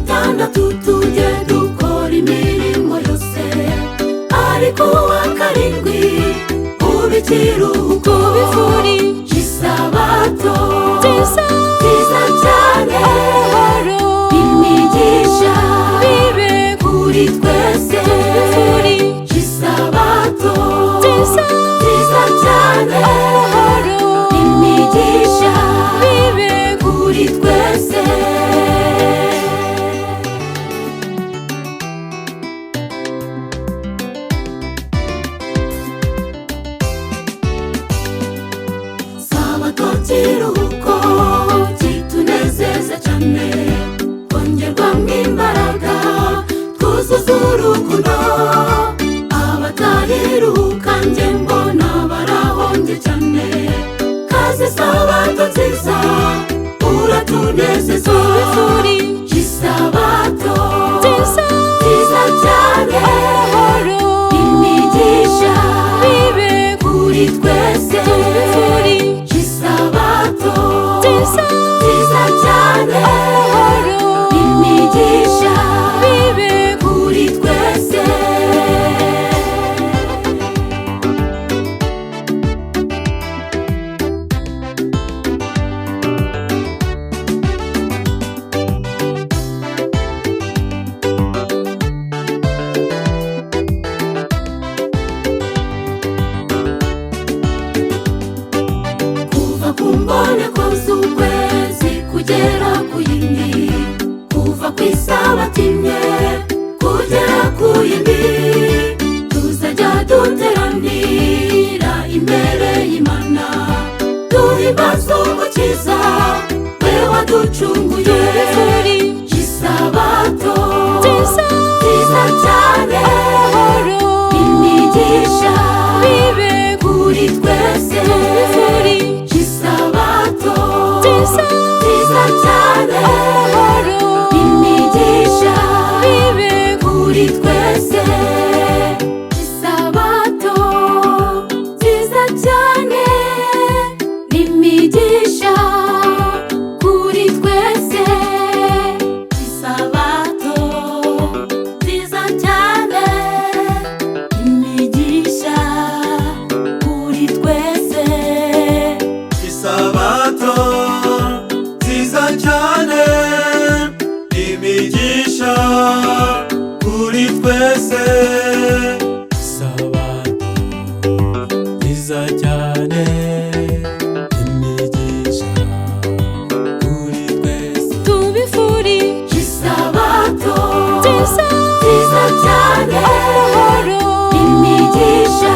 gatandatu tujye dukora imirimo yose, ariko uwa karindwi ube ikiruhuko. Tubifurije isabato nziza cyane, imigisha bibe kuri twese. Tubifurije isabato nziza cyane, imigisha bibe kuri twese. Sabato kiruhuko kitunezeza cyane, kongerwamo imbaraga twuzuza urukundo. Abatahiruka njye mbona barahombye cyane, kaze sabato nziza uratunezeza. Tubifurije isabato nziza cyane, imigisha bibe kuri twese. Tubifurije isabato nziza cyane, imigisha bibe kuri twese. Kuva ku mboneko z'ukwezi kugera ku yindi, kuva ku isabato imwe kugera ku yindi, tuzajya duteranira imbere y'Imana, duhimbaza Umukiza we waducunguye. Tubifurije isabato nziza cyane, imigisha bibe kuri twese. Tubifurije isabato nziza cyane, imigisha bibe kuri twese. Isabato nziza cyane, imigisha kuri twese. Isabato nziza cyane, imigisha kuri twese. Isabato nziza cyane, imigisha kuri twese. Isabato nziza cyane, imigisha kuri twese. Tubifurije isabato nziza cyane, imigisha